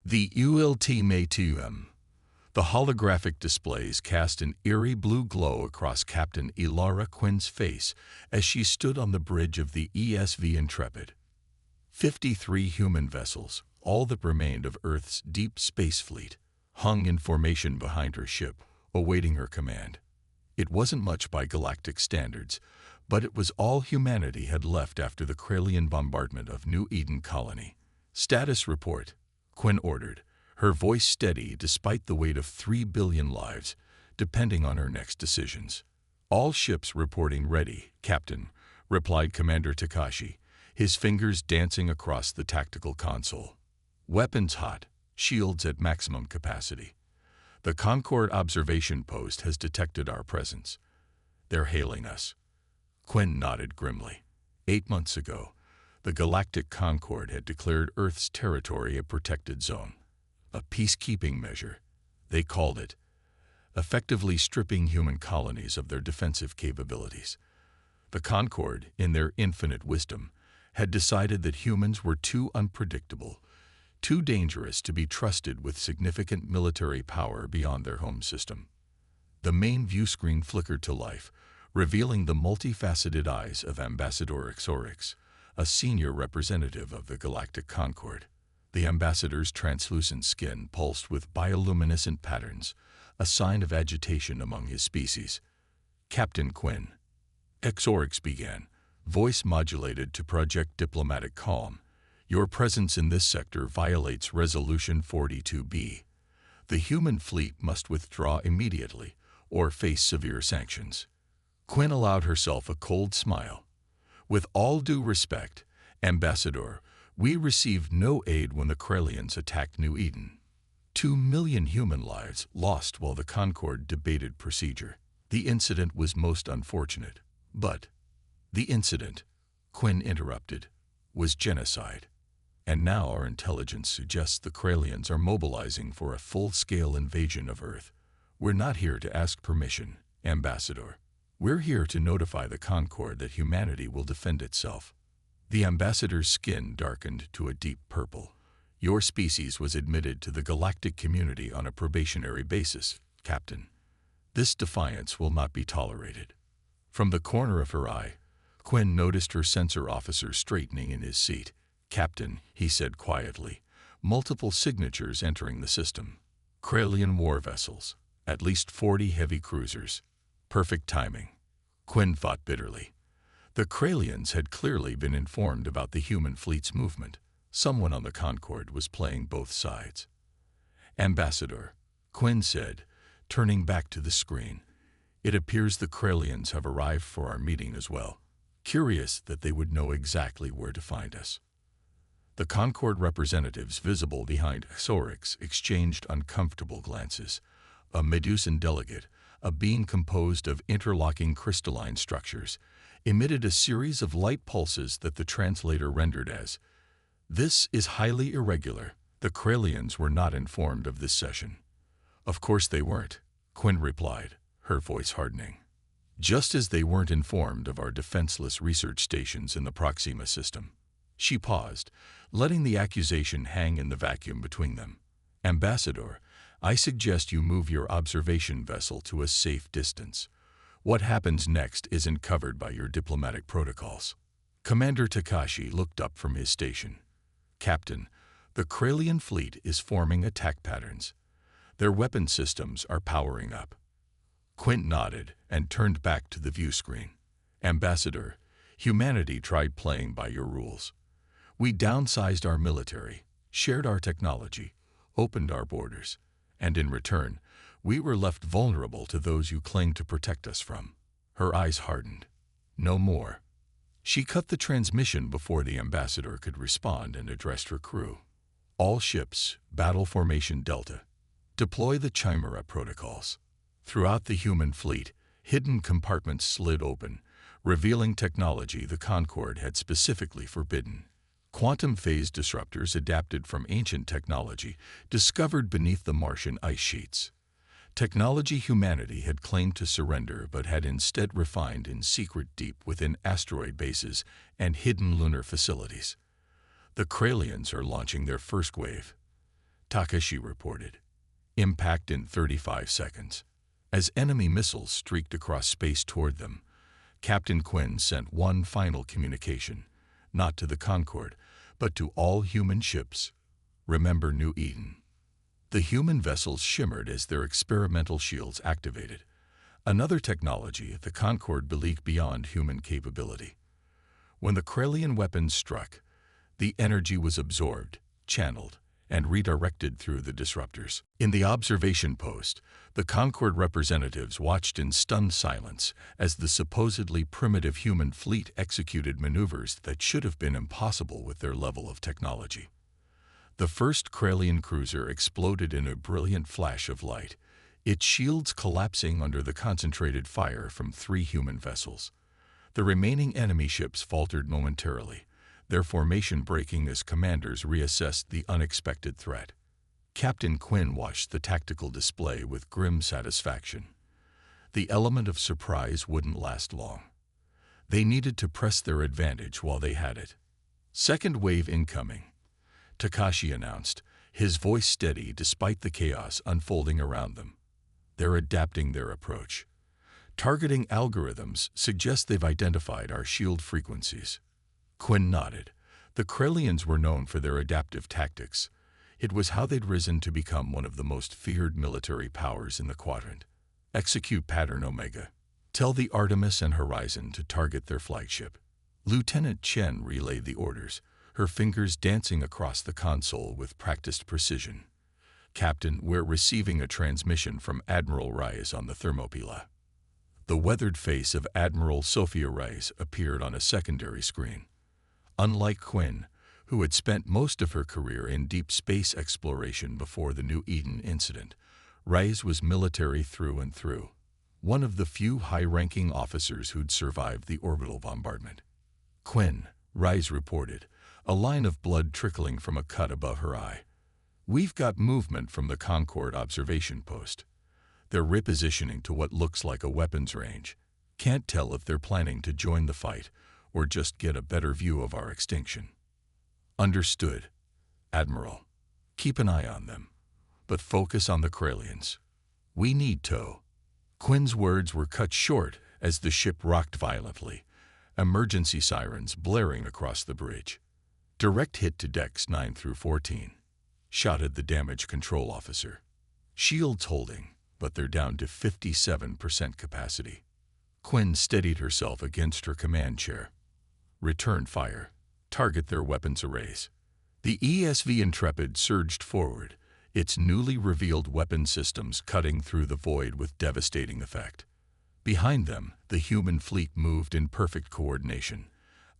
The ultimatum. The holographic displays cast an eerie blue glow across Captain Elara Quinn's face as she stood on the bridge of the ESV Intrepid. 53 human vessels, all that remained of Earth's deep space fleet, hung in formation behind her ship, awaiting her command. It wasn't much by galactic standards, but it was all humanity had left after the Kralian bombardment of New Eden Colony. "Status report," Quinn ordered, her voice steady despite the weight of 3 billion lives, depending on her next decisions. "All ships reporting ready, Captain," replied Commander Takashi, his fingers dancing across the tactical console. "Weapons hot, shields at maximum capacity. The Concord observation post has detected our presence. They're hailing us." Quinn nodded grimly. 8 months ago, the Galactic Concord had declared Earth's territory a protected zone. A peacekeeping measure, they called it, effectively stripping human colonies of their defensive capabilities. The Concord, in their infinite wisdom, had decided that humans were too unpredictable, too dangerous to be trusted with significant military power beyond their home system. The main view screen flickered to life, revealing the multifaceted eyes of Ambassador Exorix, a senior representative of the Galactic Concord. The ambassador's translucent skin pulsed with bioluminescent patterns, a sign of agitation among his species. "Captain Quinn," Exorix began, voice modulated to project diplomatic calm, "your presence in this sector violates Resolution 42B. The human fleet must withdraw immediately or face severe sanctions." Quinn allowed herself a cold smile. "With all due respect, Ambassador, we received no aid when the Kralians attacked New Eden. 2 million human lives lost while the Concord debated procedure. The incident was most unfortunate, but the incident," Quinn interrupted, "was genocide. And now our intelligence suggests the Kralians are mobilizing for a full-scale invasion of Earth. We're not here to ask permission, Ambassador. We're here to notify the Concord that humanity will defend itself." The ambassador's skin darkened to a deep purple. "Your species was admitted to the galactic community on a probationary basis, Captain. This defiance will not be tolerated." From the corner of her eye, Quinn noticed her sensor officer straightening in his seat. "Captain," he said quietly, multiple signatures entering the system. "Kralian war vessels, at least 40 heavy cruisers. Perfect timing." Quinn thought bitterly. The Kralians had clearly been informed about the human fleet's movement. Someone on the Concord was playing both sides. "Ambassador," Quinn said, turning back to the screen, "it appears the Kralians have arrived for our meeting as well. Curious that they would know exactly where to find us." The Concord representatives visible behind Exorix exchanged uncomfortable glances. A Medusan delegate, a being composed of interlocking crystalline structures, emitted a series of light pulses that the translator rendered as, "This is highly irregular. The Kralians were not informed of this session." "Of course they weren't," Quinn replied, her voice hardening. "Just as they weren't informed of our defenseless research stations in the Proxima system." She paused, letting the accusation hang in the vacuum between them. "Ambassador, I suggest you move your observation vessel to a safe distance. What happens next isn't covered by your diplomatic protocols." Commander Takashi looked up from his station. "Captain, the Kralian fleet is forming attack patterns. Their weapon systems are powering up." Quinn nodded and turned back to the view screen. "Ambassador, humanity tried playing by your rules. We downsized our military, shared our technology, opened our borders, and in return, we were left vulnerable to those you claimed to protect us from." Her eyes hardened. "No more." She cut the transmission before the ambassador could respond and addressed her crew. "All ships, battle formation Delta. Deploy the Chimera protocols." Throughout the human fleet, hidden compartments slid open, revealing technology the Concord had specifically forbidden. Quantum phase disruptors adapted from ancient technology discovered beneath the Martian ice sheets. Technology humanity had claimed to surrender but had instead refined in secret deep within asteroid bases and hidden lunar facilities. The Kralians are launching their first wave. Takashi reported. Impact in 35 seconds. As enemy missiles streaked across space toward them, Captain Quinn sent one final communication, not to the Concorde, but to all human ships. Remember New Eden. The human vessels shimmered as their experimental shields activated. Another technology the Concorde believed beyond human capability. When the Krelian weapons struck, the energy was absorbed, channeled, and redirected through the disruptors. In the observation post, the Concorde representatives watched in stunned silence as the supposedly primitive human fleet executed maneuvers that should have been impossible with their level of technology. The first Krelian cruiser exploded in a brilliant flash of light, its shields collapsing under the concentrated fire from 3 human vessels. The remaining enemy ships faltered momentarily, their formation breaking as commanders reassessed the unexpected threat. Captain Quinn watched the tactical display with grim satisfaction. The element of surprise wouldn't last long. They needed to press their advantage while they had it. Second wave incoming, Takashi announced, his voice steady despite the chaos unfolding around them. They're adapting their approach. Targeting algorithms suggest they've identified our shield frequencies. Quinn nodded. The Krelians were known for their adaptive tactics. It was how they'd risen to become one of the most feared military powers in the quadrant. Execute Pattern Omega. Tell the Artemis and Horizon to target their flagship. Lieutenant Chen relayed the orders, her fingers dancing across the console with practiced precision. Captain, we're receiving a transmission from Admiral Reyes on the Thermopylae. The weathered face of Admiral Sophia Reyes appeared on a secondary screen. Unlike Quinn, who had spent most of her career in deep space exploration before the New Eden incident, Reyes was military through and through, one of the few high-ranking officers who'd survived the orbital bombardment. Quinn, Reyes reported, a line of blood trickling from a cut above her eye. We've got movement from the Concorde observation post. They're repositioning to what looks like a weapons range. Can't tell if they're planning to join the fight or just get a better view of our extinction. Understood, Admiral. Keep an eye on them, but focus on the Krelians. We need tow. Quinn's words were cut short as the ship rocked violently, emergency sirens blaring across the bridge. Direct hit to decks 9 through 14, shouted the damage control officer. Shields holding, but they're down to 57% capacity. Quinn steadied herself against her command chair. Return fire. Target their weapons arrays. The ESV Intrepid surged forward, its newly revealed weapon systems cutting through the void with devastating effect. Behind them, the human fleet moved in perfect coordination,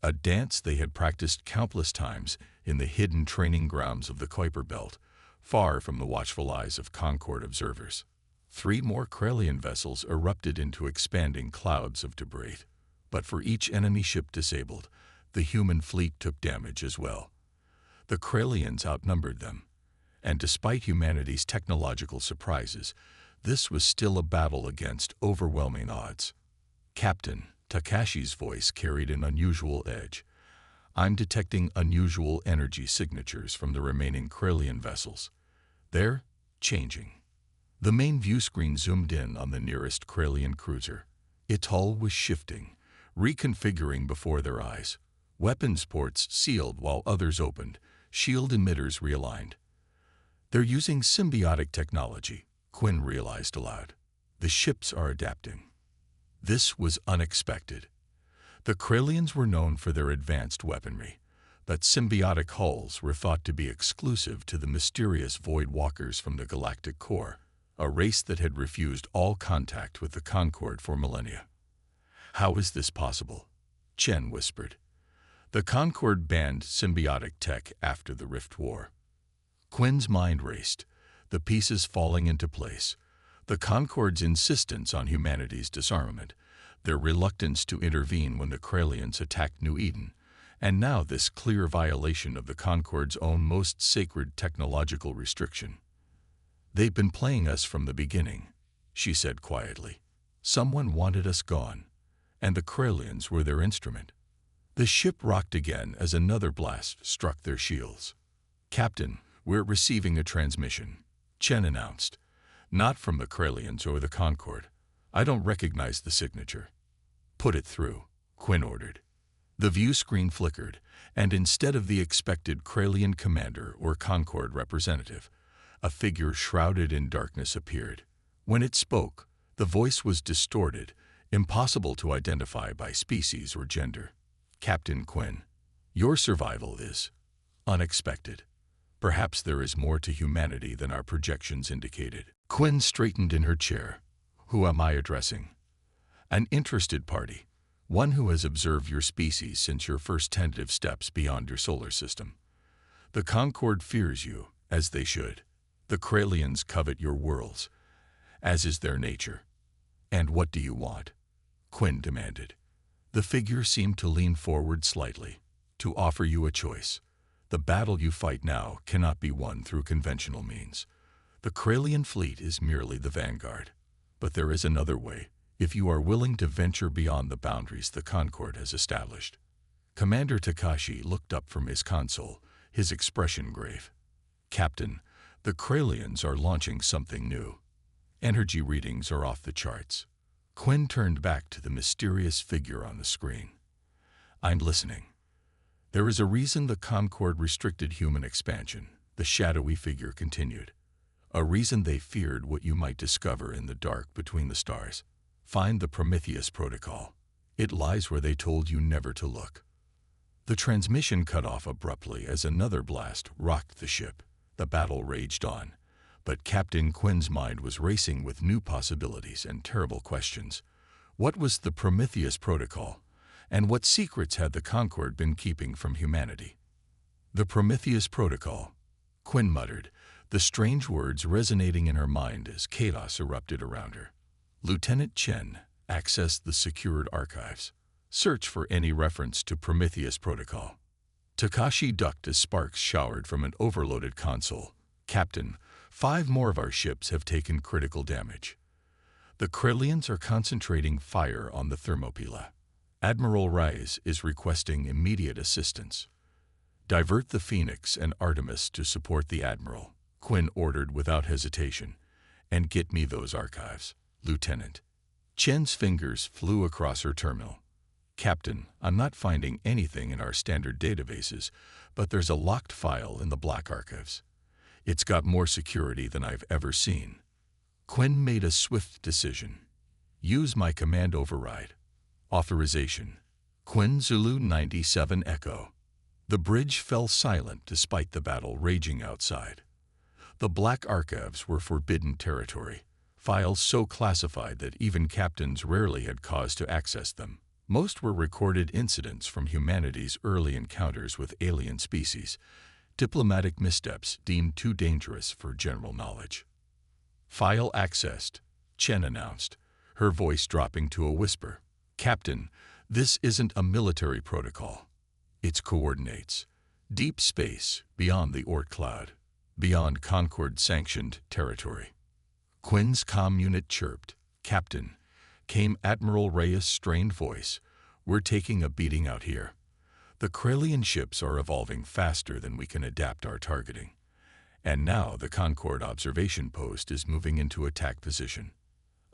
a dance they had practiced countless times in the hidden training grounds of the Kuiper Belt, far from the watchful eyes of Concorde observers. 3 more Krelian vessels erupted into expanding clouds of debris. But for each enemy ship disabled, the human fleet took damage as well. The Krelians outnumbered them, and despite humanity's technological surprises, this was still a battle against overwhelming odds. Captain, Takashi's voice carried an unusual edge. I'm detecting unusual energy signatures from the remaining Krelian vessels. They're changing. The main view screen zoomed in on the nearest Krelian cruiser. Its hull was shifting, reconfiguring before their eyes. Weapons ports sealed while others opened, shield emitters realigned. They're using symbiotic technology, Quinn realized aloud. The ships are adapting. This was unexpected. The Krelians were known for their advanced weaponry, but symbiotic hulls were thought to be exclusive to the mysterious Void Walkers from the Galactic Core, a race that had refused all contact with the Concorde for millennia. How is this possible? Chen whispered. The Concorde banned symbiotic tech after the Rift War. Quinn's mind raced, the pieces falling into place. The Concorde's insistence on humanity's disarmament, their reluctance to intervene when the Krelians attacked New Eden, and now this clear violation of the Concorde's own most sacred technological restriction. They've been playing us from the beginning, she said quietly. Someone wanted us gone, and the Krelians were their instrument. The ship rocked again as another blast struck their shields. Captain, "We're receiving a transmission," Chen announced. "Not from the Kralians or the Concord. I don't recognize the signature." "Put it through," Quinn ordered. The view screen flickered, and instead of the expected Kralian commander or Concord representative, a figure shrouded in darkness appeared. When it spoke, the voice was distorted, impossible to identify by species or gender. "Captain Quinn, your survival is unexpected. Perhaps there is more to humanity than our projections indicated." Quinn straightened in her chair. "Who am I addressing?" "An interested party. One who has observed your species since your first tentative steps beyond your solar system. The Concord fears you, as they should. The Kralians covet your worlds, as is their nature." "And what do you want?" Quinn demanded. The figure seemed to lean forward slightly, "To offer you a choice. The battle you fight now cannot be won through conventional means. The Kralian fleet is merely the vanguard. But there is another way, if you are willing to venture beyond the boundaries the Concord has established." Commander Takashi looked up from his console, his expression grave. "Captain, the Kralians are launching something new. Energy readings are off the charts." Quinn turned back to the mysterious figure on the screen. "I'm listening." "There is a reason the Concord restricted human expansion," the shadowy figure continued. "A reason they feared what you might discover in the dark between the stars. Find the Prometheus Protocol. It lies where they told you never to look." The transmission cut off abruptly as another blast rocked the ship. The battle raged on, but Captain Quinn's mind was racing with new possibilities and terrible questions. What was the Prometheus Protocol, and what secrets had the Concord been keeping from humanity? "The Prometheus Protocol," Quinn muttered, the strange words resonating in her mind as chaos erupted around her. "Lieutenant Chen, access the secured archives. Search for any reference to Prometheus Protocol." Takashi ducked as sparks showered from an overloaded console. "Captain, 5 more of our ships have taken critical damage. The Kralians are concentrating fire on the Thermopylae. Admiral Rise is requesting immediate assistance. Divert the Phoenix and Artemis to support the Admiral," Quinn ordered without hesitation. "And get me those archives, Lieutenant." Chen's fingers flew across her terminal. "Captain, I'm not finding anything in our standard databases, but there's a locked file in the Black Archives. It's got more security than I've ever seen." Quinn made a swift decision. "Use my command override. Authorization. Quinn Zulu 97 Echo." The bridge fell silent despite the battle raging outside. The Black Archives were forbidden territory, files so classified that even captains rarely had cause to access them. Most were recorded incidents from humanity's early encounters with alien species, diplomatic missteps deemed too dangerous for general knowledge. "File accessed," Chen announced, her voice dropping to a whisper. "Captain, this isn't a military protocol. Its coordinates. Deep space, beyond the Oort cloud, beyond Concord-sanctioned territory." Quinn's comm unit chirped. "Captain," came Admiral Reyes' strained voice, "we're taking a beating out here. The Kralian ships are evolving faster than we can adapt our targeting. And now the Concord observation post is moving into attack position."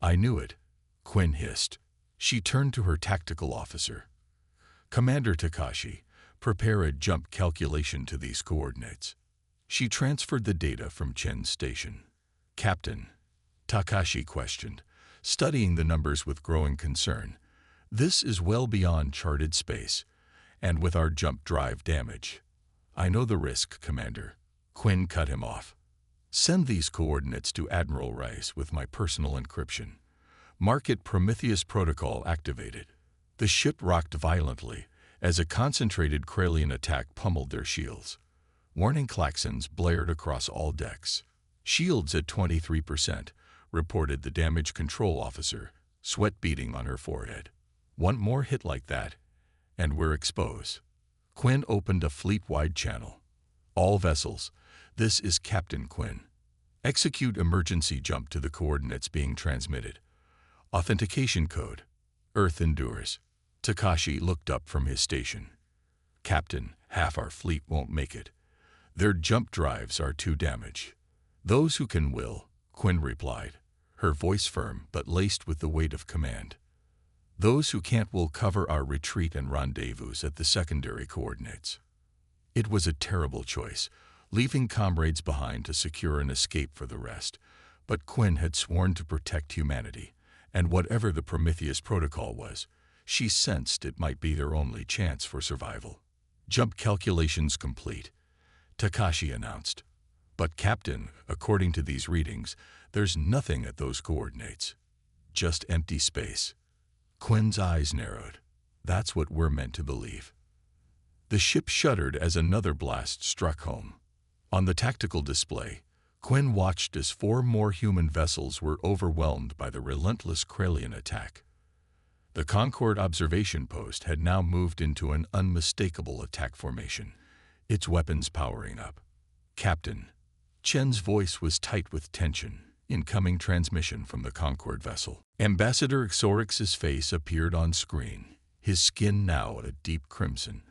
"I knew it," Quinn hissed. She turned to her tactical officer. "Commander Takashi, prepare a jump calculation to these coordinates." She transferred the data from Chen's station. "Captain," Takashi questioned, studying the numbers with growing concern, "this is well beyond charted space, and with our jump drive damage." "I know the risk, Commander." Quinn cut him off. "Send these coordinates to Admiral Rice with my personal encryption. Mark it Prometheus Protocol activated." The ship rocked violently as a concentrated Kralian attack pummeled their shields. Warning klaxons blared across all decks. "Shields at 23%, reported the damage control officer, sweat beading on her forehead. "One more hit like that, and we're exposed." Quinn opened a fleet-wide channel. "All vessels, this is Captain Quinn. Execute emergency jump to the coordinates being transmitted. Authentication code. Earth endures." Takashi looked up from his station. "Captain, half our fleet won't make it. Their jump drives are too damaged. Those who can will, Quinn replied, her voice firm but laced with the weight of command. Those who can't will cover our retreat and rendezvous at the secondary coordinates. It was a terrible choice, leaving comrades behind to secure an escape for the rest, but Quinn had sworn to protect humanity, and whatever the Prometheus protocol was, she sensed it might be their only chance for survival. Jump calculations complete, Takashi announced. But Captain, according to these readings, there's nothing at those coordinates. Just empty space. Quinn's eyes narrowed. That's what we're meant to believe. The ship shuddered as another blast struck home. On the tactical display, Quinn watched as 4 more human vessels were overwhelmed by the relentless Krelian attack. The Concorde observation post had now moved into an unmistakable attack formation, its weapons powering up. Captain. Chen's voice was tight with tension. Incoming transmission from the Concorde vessel. Ambassador Xorix's face appeared on screen, his skin now a deep crimson,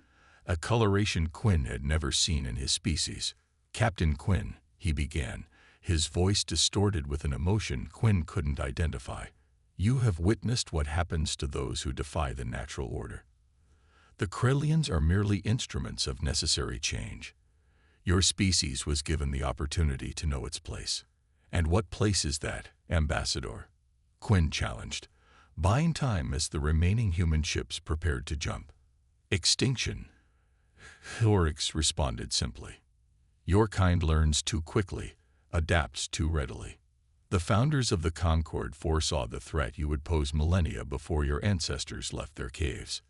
a coloration Quinn had never seen in his species. Captain Quinn, he began, his voice distorted with an emotion Quinn couldn't identify. You have witnessed what happens to those who defy the natural order. The Krelians are merely instruments of necessary change. Your species was given the opportunity to know its place. And what place is that, Ambassador? Quinn challenged, buying time as the remaining human ships prepared to jump. Extinction. Xorix responded simply. Your kind learns too quickly, adapts too readily. The founders of the Concorde foresaw the threat you would pose millennia before your ancestors left their caves.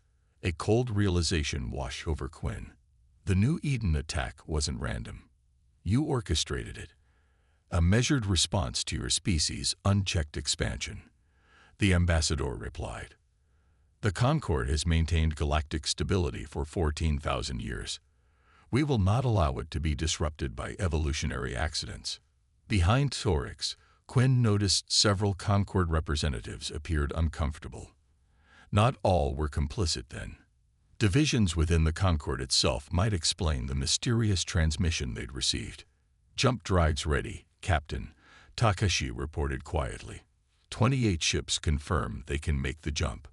A cold realization washed over Quinn. The New Eden attack wasn't random. You orchestrated it. A measured response to your species' unchecked expansion. The ambassador replied. The Concorde has maintained galactic stability for 14,000 years. We will not allow it to be disrupted by evolutionary accidents. Behind Xorix, Quinn noticed several Concorde representatives appeared uncomfortable. Not all were complicit then. Divisions within the Concorde itself might explain the mysterious transmission they'd received. Jump drives ready, Captain, Takashi reported quietly. 28 ships confirm they can make the jump.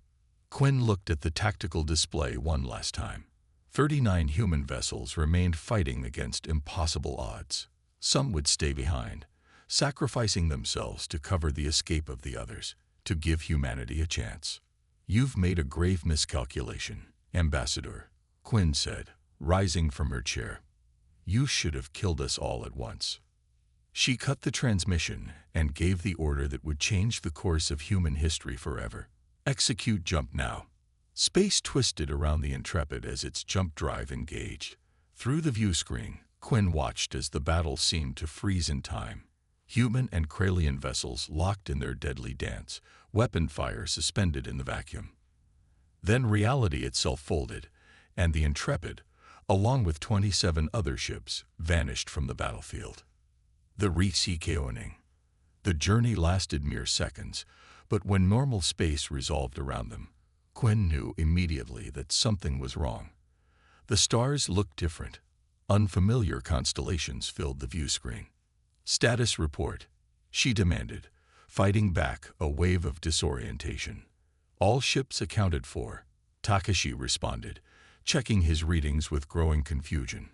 Quinn looked at the tactical display one last time. 39 human vessels remained fighting against impossible odds. Some would stay behind, sacrificing themselves to cover the escape of the others, to give humanity a chance. You've made a grave miscalculation, Ambassador, Quinn said, rising from her chair. You should have killed us all at once. She cut the transmission and gave the order that would change the course of human history forever. Execute jump now. Space twisted around the Intrepid as its jump drive engaged. Through the view screen, Quinn watched as the battle seemed to freeze in time. Human and Krelian vessels locked in their deadly dance, weapon fire suspended in the vacuum. Then reality itself folded, and the Intrepid, along with 27 other ships, vanished from the battlefield. The Ritsikeoning. The journey lasted mere seconds, but when normal space resolved around them, Quinn knew immediately that something was wrong. The stars looked different. Unfamiliar constellations filled the view screen. Status report, she demanded, fighting back a wave of disorientation. All ships accounted for, Takashi responded, checking his readings with growing confusion.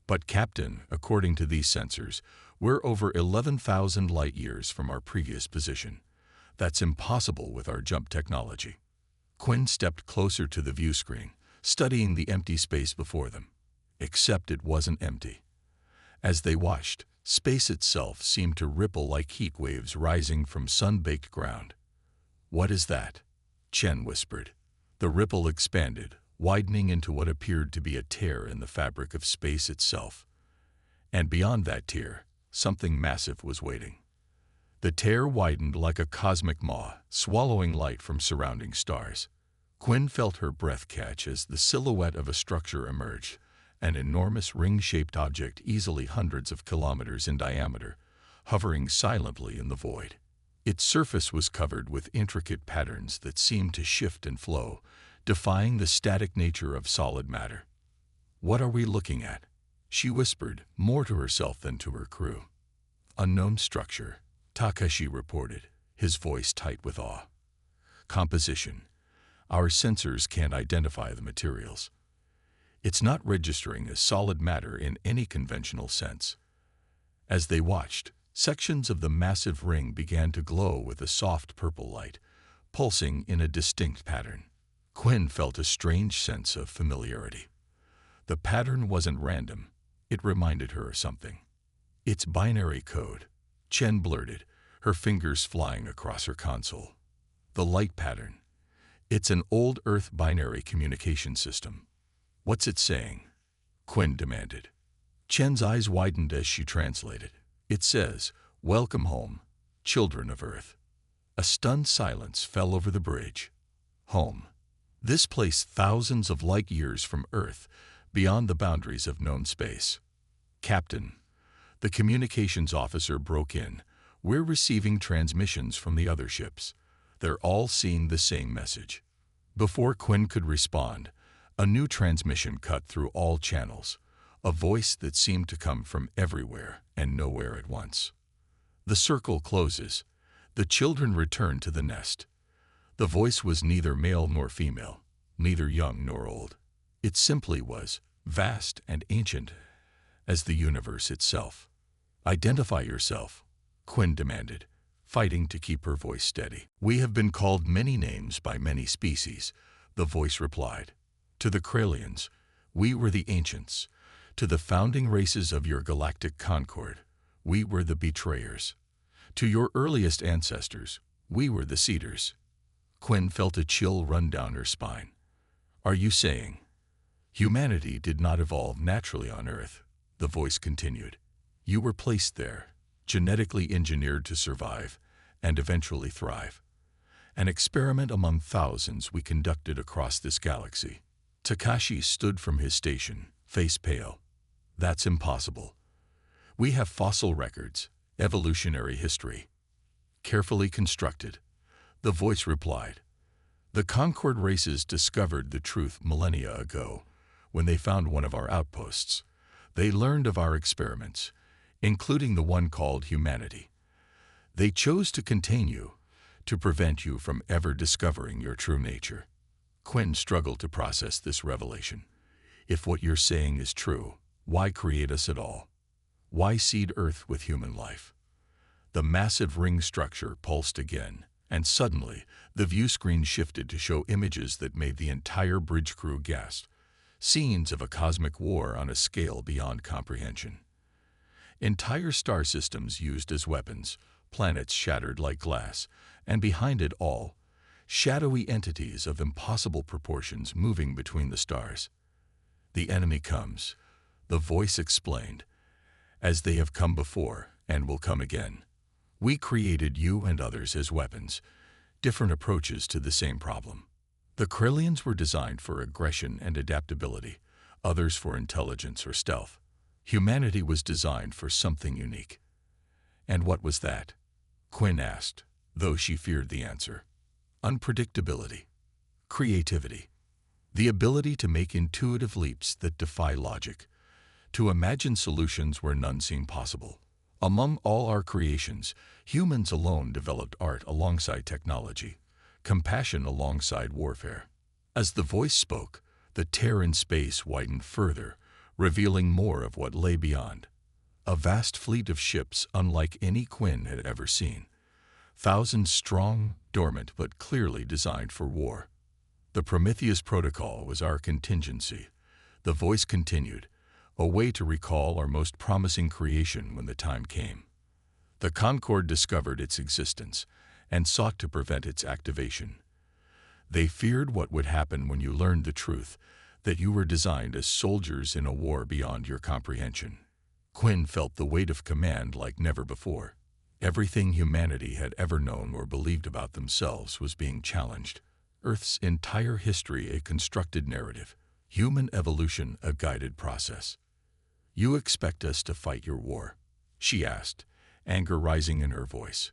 But Captain, according to these sensors, we're over 11,000 light-years from our previous position. That's impossible with our jump technology. Quinn stepped closer to the view screen, studying the empty space before them. Except it wasn't empty. As they watched, space itself seemed to ripple like heat waves rising from sun-baked ground. What is that? Chen whispered. The ripple expanded, widening into what appeared to be a tear in the fabric of space itself. And beyond that tear, something massive was waiting. The tear widened like a cosmic maw, swallowing light from surrounding stars. Quinn felt her breath catch as the silhouette of a structure emerged, an enormous ring-shaped object easily hundreds of kilometers in diameter, hovering silently in the void. Its surface was covered with intricate patterns that seemed to shift and flow, defying the static nature of solid matter. What are we looking at? She whispered, more to herself than to her crew. Unknown structure, Takashi reported, his voice tight with awe. Composition. Our sensors can't identify the materials. It's not registering as solid matter in any conventional sense. As they watched, sections of the massive ring began to glow with a soft purple light, pulsing in a distinct pattern. Quinn felt a strange sense of familiarity. The pattern wasn't random. It reminded her of something. It's binary code, Chen blurted, her fingers flying across her console. The light pattern. It's an old Earth binary communication system. What's it saying? Quinn demanded. Chen's eyes widened as she translated. It says, "Welcome home, children of Earth." A stunned silence fell over the bridge. Home. This place thousands of light years from Earth, beyond the boundaries of known space. Captain, the communications officer broke in. We're receiving transmissions from the other ships. They're all seeing the same message. Before Quinn could respond, a new transmission cut through all channels, a voice that seemed to come from everywhere and nowhere at once. The circle closes. The children return to the nest. The voice was neither male nor female, neither young nor old. It simply was, vast and ancient as the universe itself. Identify yourself, Quinn demanded, fighting to keep her voice steady. We have been called many names by many species, the voice replied. To the Kralians, we were the ancients. To the founding races of your galactic concord, we were the betrayers. To your earliest ancestors, we were the cedars. Quinn felt a chill run down her spine. Are you saying humanity did not evolve naturally on Earth? The voice continued. You were placed there, genetically engineered to survive and eventually thrive. An experiment among thousands we conducted across this galaxy. Takashi stood from his station, face pale. That's impossible. We have fossil records, evolutionary history. Carefully constructed, the voice replied. The Concord races discovered the truth millennia ago, when they found one of our outposts. They learned of our experiments, including the one called humanity. They chose to contain you, to prevent you from ever discovering your true nature. Quinn struggled to process this revelation. If what you're saying is true, why create us at all? Why seed Earth with human life? The massive ring structure pulsed again, and suddenly the view screen shifted to show images that made the entire bridge crew gasp. Scenes of a cosmic war on a scale beyond comprehension. Entire star systems used as weapons, planets shattered like glass, and behind it all, shadowy entities of impossible proportions moving between the stars. The enemy comes, the voice explained, as they have come before and will come again. We created you and others as weapons, different approaches to the same problem. The Kralians were designed for aggression and adaptability, others for intelligence or stealth. Humanity was designed for something unique. And what was that? Quinn asked, though she feared the answer. Unpredictability. Creativity. The ability to make intuitive leaps that defy logic, to imagine solutions where none seem possible. Among all our creations, humans alone developed art alongside technology, compassion alongside warfare. As the voice spoke, the tear in space widened further, revealing more of what lay beyond. A vast fleet of ships unlike any Quinn had ever seen. Thousands strong, dormant, but clearly designed for war. The Prometheus Protocol was our contingency. The voice continued, a way to recall our most promising creation when the time came. The Concord discovered its existence and sought to prevent its activation. They feared what would happen when you learned the truth, that you were designed as soldiers in a war beyond your comprehension. Quinn felt the weight of command like never before. Everything humanity had ever known or believed about themselves was being challenged. Earth's entire history a constructed narrative, human evolution a guided process. You expect us to fight your war? She asked, anger rising in her voice.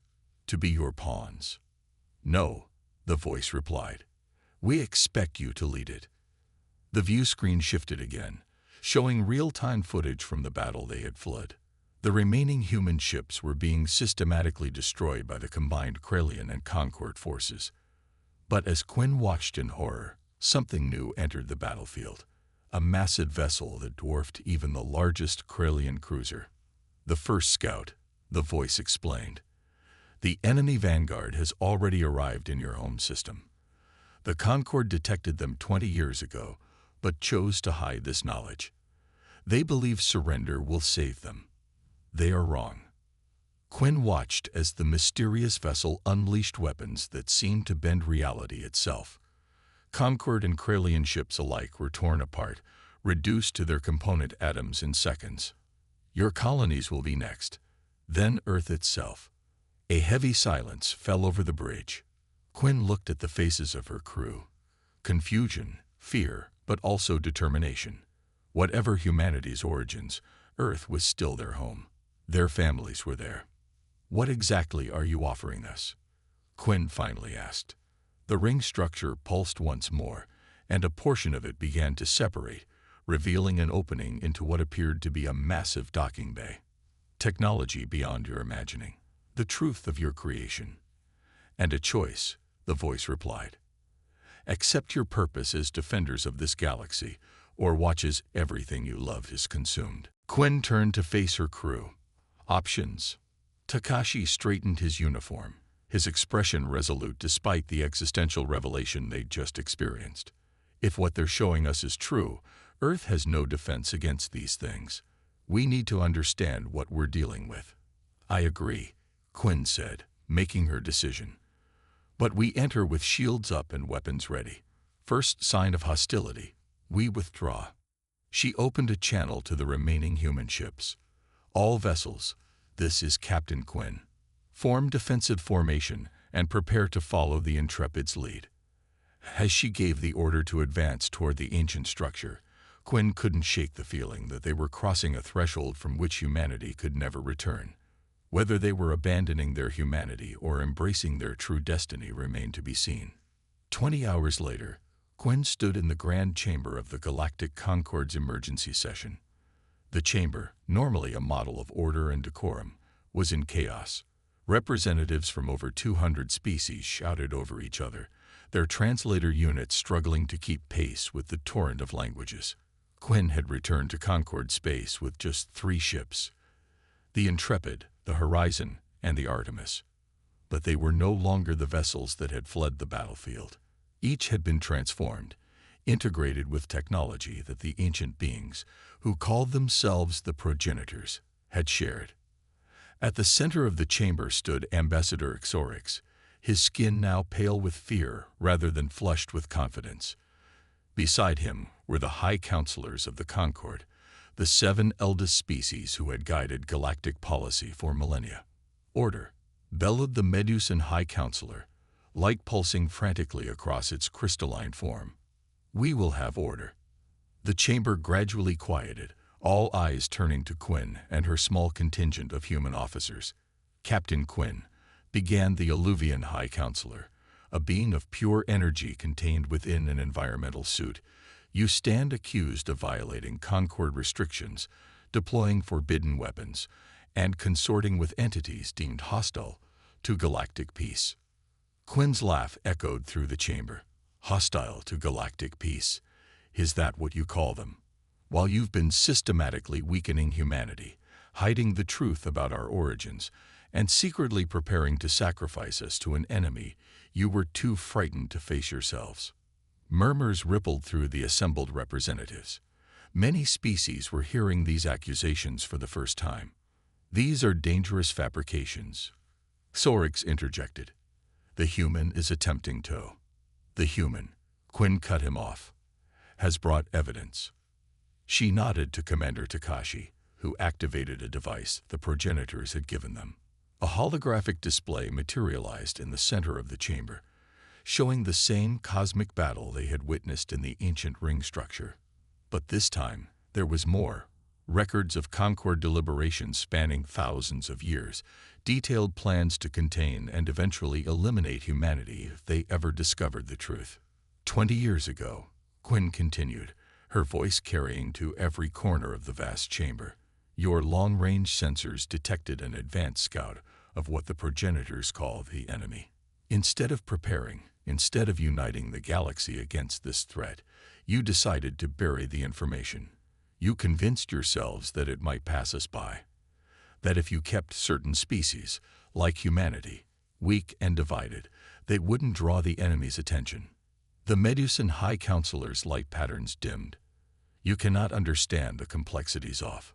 To be your pawns? No, the voice replied. We expect you to lead it. The view screen shifted again, showing real-time footage from the battle they had fled. The remaining human ships were being systematically destroyed by the combined Krelian and Concord forces. But as Quinn watched in horror, something new entered the battlefield. A massive vessel that dwarfed even the largest Krelian cruiser. The first scout, the voice explained. The enemy vanguard has already arrived in your home system. The Concord detected them 20 years ago, but chose to hide this knowledge. They believe surrender will save them. They are wrong. Quinn watched as the mysterious vessel unleashed weapons that seemed to bend reality itself. Concord and Krelian ships alike were torn apart, reduced to their component atoms in seconds. Your colonies will be next, then Earth itself. A heavy silence fell over the bridge. Quinn looked at the faces of her crew. Confusion, fear, but also determination. Whatever humanity's origins, Earth was still their home. Their families were there. What exactly are you offering us? Quinn finally asked. The ring structure pulsed once more, and a portion of it began to separate, revealing an opening into what appeared to be a massive docking bay. Technology beyond your imagining. The truth of your creation. And a choice, the voice replied. Accept your purpose as defenders of this galaxy, or watch as everything you love is consumed. Quinn turned to face her crew. Options. Takashi straightened his uniform, his expression resolute despite the existential revelation they'd just experienced. If what they're showing us is true, Earth has no defense against these things. We need to understand what we're dealing with. I agree, Quinn said, making her decision. But we enter with shields up and weapons ready. First sign of hostility, we withdraw. She opened a channel to the remaining human ships. All vessels, this is Captain Quinn. Form defensive formation and prepare to follow the Intrepid's lead. As she gave the order to advance toward the ancient structure, Quinn couldn't shake the feeling that they were crossing a threshold from which humanity could never return. Whether they were abandoning their humanity or embracing their true destiny remained to be seen. 20 hours later, Quinn stood in the grand chamber of the Galactic Concord's emergency session. The chamber, normally a model of order and decorum, was in chaos. Representatives from over 200 species shouted over each other, their translator units struggling to keep pace with the torrent of languages. Quinn had returned to Concord space with just 3 ships, the Intrepid, the Horizon, and the Artemis. But they were no longer the vessels that had fled the battlefield. Each had been transformed, integrated with technology that the ancient beings, who called themselves the progenitors, had shared. At the center of the chamber stood Ambassador Xorix, his skin now pale with fear rather than flushed with confidence. Beside him were the High Counselors of the Concord, the 7 eldest species who had guided galactic policy for millennia. Order, bellowed the Medusan High Counselor, light pulsing frantically across its crystalline form. We will have order. The chamber gradually quieted, all eyes turning to Quinn and her small contingent of human officers. Captain Quinn, began the Alluvian High Counselor, a being of pure energy contained within an environmental suit. You stand accused of violating Concord restrictions, deploying forbidden weapons, and consorting with entities deemed hostile to galactic peace. Quinn's laugh echoed through the chamber. Hostile to galactic peace. Is that what you call them? While you've been systematically weakening humanity, hiding the truth about our origins, and secretly preparing to sacrifice us to an enemy you were too frightened to face yourselves. Murmurs rippled through the assembled representatives. Many species were hearing these accusations for the first time. These are dangerous fabrications. Xorix interjected. The human is attempting to. The human, Quinn cut him off, has brought evidence. She nodded to Commander Takashi, who activated a device the progenitors had given them. A holographic display materialized in the center of the chamber, showing the same cosmic battle they had witnessed in the ancient ring structure. But this time, there was more. Records of Concord deliberations spanning thousands of years, detailed plans to contain and eventually eliminate humanity if they ever discovered the truth. 20 years ago, Quinn continued, her voice carrying to every corner of the vast chamber. Your long-range sensors detected an advanced scout of what the progenitors call the enemy. Instead of preparing, instead of uniting the galaxy against this threat, you decided to bury the information. You convinced yourselves that it might pass us by, that if you kept certain species, like humanity, weak and divided, they wouldn't draw the enemy's attention. The Medusan High Counselor's light patterns dimmed. You cannot understand the complexities of.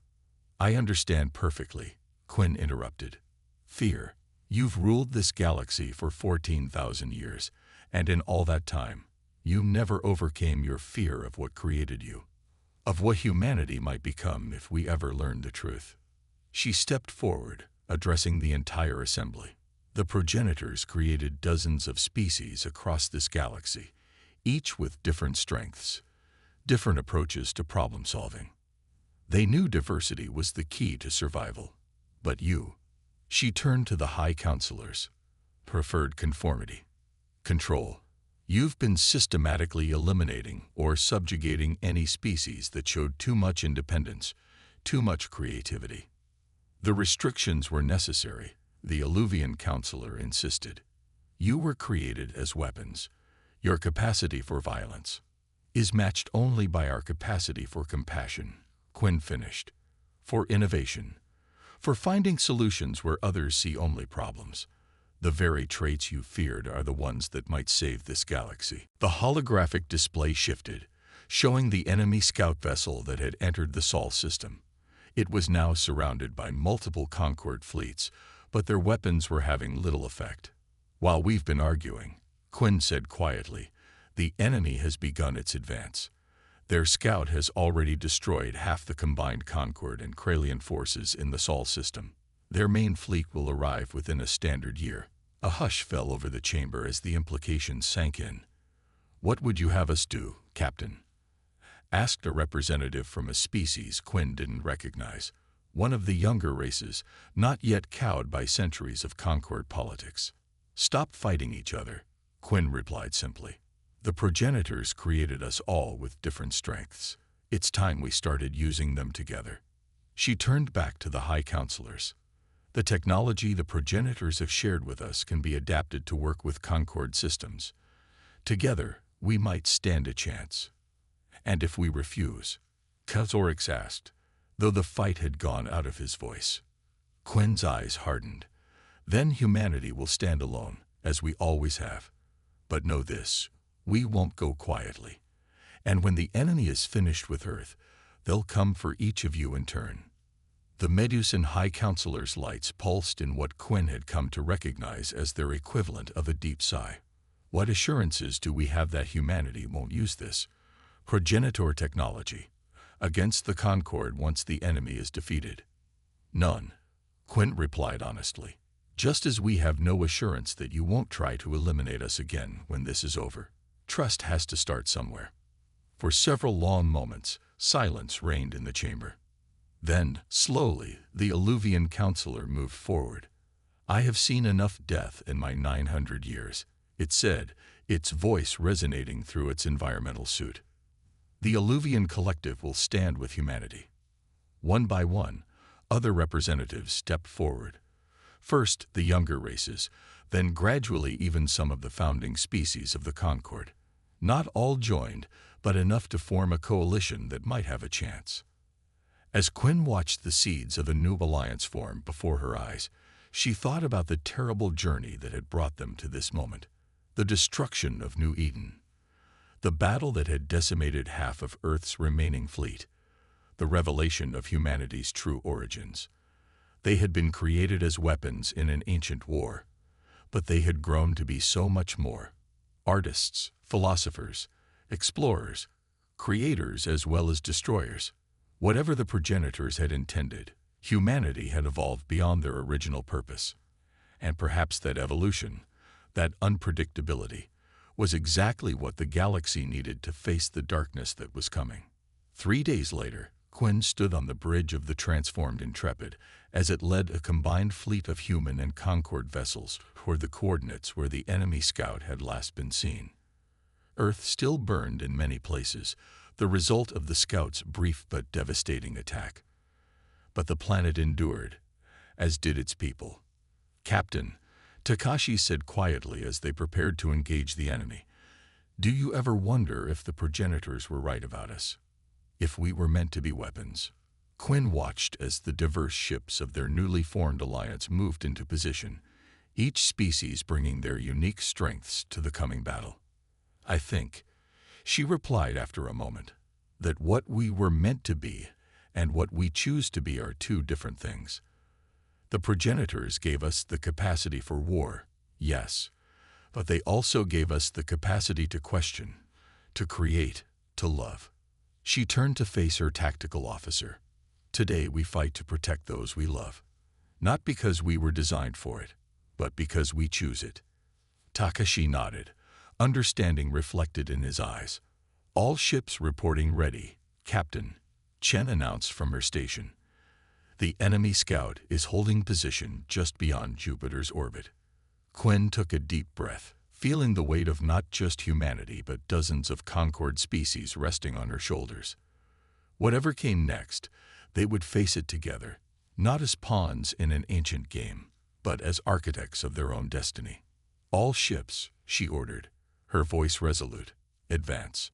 I understand perfectly, Quinn interrupted. Fear. You've ruled this galaxy for 14,000 years, and in all that time, you never overcame your fear of what created you, of what humanity might become if we ever learned the truth. She stepped forward, addressing the entire assembly. The progenitors created dozens of species across this galaxy, each with different strengths, different approaches to problem solving. They knew diversity was the key to survival. But you, she turned to the High Counselors, preferred conformity, control. You've been systematically eliminating or subjugating any species that showed too much independence, too much creativity. The restrictions were necessary, the Alluvian Counselor insisted. You were created as weapons. Your capacity for violence is matched only by our capacity for compassion, Quinn finished, for innovation, for finding solutions where others see only problems. The very traits you feared are the ones that might save this galaxy. The holographic display shifted, showing the enemy scout vessel that had entered the Sol system. It was now surrounded by multiple Concord fleets, but their weapons were having little effect. While we've been arguing, Quinn said quietly, the enemy has begun its advance. Their scout has already destroyed half the combined Concord and Kralian forces in the Sol system. Their main fleet will arrive within a standard year. A hush fell over the chamber as the implications sank in. What would you have us do, Captain? Asked a representative from a species Quinn didn't recognize, one of the younger races, not yet cowed by centuries of Concord politics. Stop fighting each other, Quinn replied simply. The progenitors created us all with different strengths. It's time we started using them together. She turned back to the High Counselors. The technology the progenitors have shared with us can be adapted to work with Concord systems. Together, we might stand a chance. And if we refuse? Kazorix asked, though the fight had gone out of his voice. Quinn's eyes hardened. Then humanity will stand alone, as we always have. But know this, we won't go quietly. And when the enemy is finished with Earth, they'll come for each of you in turn. The Medusan High Counselor's lights pulsed in what Quinn had come to recognize as their equivalent of a deep sigh. What assurances do we have that humanity won't use this progenitor technology against the Concord once the enemy is defeated? None, Quinn replied honestly. Just as we have no assurance that you won't try to eliminate us again when this is over. Trust has to start somewhere. For several long moments, silence reigned in the chamber. Then, slowly, the Alluvian Counselor moved forward. I have seen enough death in my 900 years, it said, its voice resonating through its environmental suit. The Alluvian Collective will stand with humanity. One by one, other representatives stepped forward. First, the younger races, then gradually even some of the founding species of the Concord. Not all joined, but enough to form a coalition that might have a chance. As Quinn watched the seeds of a new alliance form before her eyes, she thought about the terrible journey that had brought them to this moment. The destruction of New Eden. The battle that had decimated half of Earth's remaining fleet. The revelation of humanity's true origins. They had been created as weapons in an ancient war, but they had grown to be so much more. Artists, philosophers, explorers, creators as well as destroyers. Whatever the progenitors had intended, humanity had evolved beyond their original purpose. And perhaps that evolution, that unpredictability, was exactly what the galaxy needed to face the darkness that was coming. 3 days later, Quinn stood on the bridge of the transformed Intrepid as it led a combined fleet of human and Concord vessels toward the coordinates where the enemy scout had last been seen. Earth still burned in many places, the result of the scouts' brief but devastating attack. But the planet endured, as did its people. "Captain," Takashi said quietly as they prepared to engage the enemy, "do you ever wonder if the progenitors were right about us? If we were meant to be weapons?" Quinn watched as the diverse ships of their newly formed alliance moved into position, each species bringing their unique strengths to the coming battle. "I think," she replied after a moment, "that what we were meant to be and what we choose to be are two different things. The progenitors gave us the capacity for war, yes, but they also gave us the capacity to question, to create, to love." She turned to face her tactical officer. "Today we fight to protect those we love. Not because we were designed for it, but because we choose it." Takashi nodded, understanding reflected in his eyes. "All ships reporting ready, Captain," Chen announced from her station. "The enemy scout is holding position just beyond Jupiter's orbit." Quinn took a deep breath, feeling the weight of not just humanity but dozens of Concord species resting on her shoulders. Whatever came next, they would face it together, not as pawns in an ancient game, but as architects of their own destiny. "All ships," she ordered, her voice resolute, "advance."